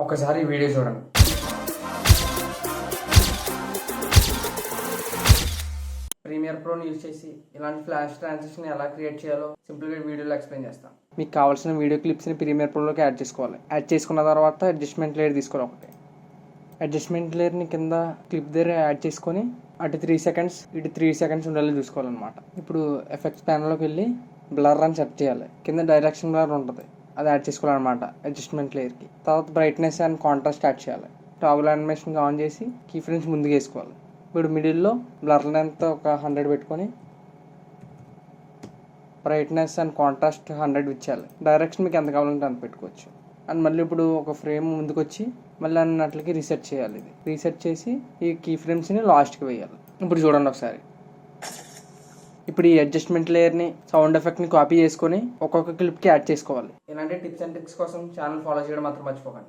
ఒకసారి ఈ వీడియో చూడండి. ప్రీమియర్ ప్రోని యూజ్ చేసి ఇలాంటి ఫ్లాష్ ట్రాన్సిషన్ ఎలా క్రియేట్ చేయాలో సింపుల్గా వీడియోలో ఎక్స్ప్లెయిన్ చేస్తాను. మీకు కావాల్సిన వీడియో క్లిప్స్ని ప్రీమియర్ ప్రోలోకి యాడ్ చేసుకోవాలి. యాడ్ చేసుకున్న తర్వాత అడ్జస్ట్మెంట్ లేయర్ తీసుకోవాలి. ఒకటి అడ్జస్ట్మెంట్ లేయర్ని కింద క్లిప్ దగ్గర యాడ్ చేసుకొని అటు 3 సెకండ్స్ ఇటు 3 సెకండ్స్ ఉండేలా చూసుకోవాలన్నమాట. ఇప్పుడు ఎఫెక్ట్స్ ప్యానల్లోకి వెళ్ళి బ్లర్ అని సెట్ చేయాలి. కింద డైరెక్షన్ బ్లర్ ఉంటుంది, అది యాడ్ చేసుకోవాలన్నమాట అడ్జస్ట్మెంట్ లేయర్కి. తర్వాత బ్రైట్నెస్ అండ్ కాంట్రాస్ట్ యాడ్ చేయాలి. టాగుల్ యానిమేషన్ ఆన్ చేసి కీ ఫ్రేమ్స్ ముందుకు వేసుకోవాలి. ఇప్పుడు మిడిల్లో బ్లర్ లెంత్ ఒక 100 పెట్టుకొని బ్రైట్నెస్ అండ్ కాంట్రాస్ట్ 100 ఇచ్చేయాలి. డైరెక్షన్ మీకు ఎంత కావాలంటే అంత పెట్టుకోవచ్చు. అండ్ మళ్ళీ ఇప్పుడు ఒక ఫ్రేమ్ ముందుకు వచ్చి మళ్ళీ అన్నట్లకి రీసెట్ చేయాలి. ఇది రీసెట్ చేసి ఈ కీ ఫ్రేమ్స్ని లాస్ట్కి వేయాలి. ఇప్పుడు చూడండి ఒకసారి. ఇప్పుడు ఈ అడ్జస్ట్మెంట్ లేయర్ని సౌండ్ ఎఫెక్ట్ని కాపీ చేసుకొని ఒక్కొక్క క్లిప్కి యాడ్ చేసుకోవాలి. ఇలాంటి టిప్స్ అండ్ ట్రిక్స్ కోసం ఛానల్ ఫాలో చేయడం మాత్రం మర్చిపోకండి.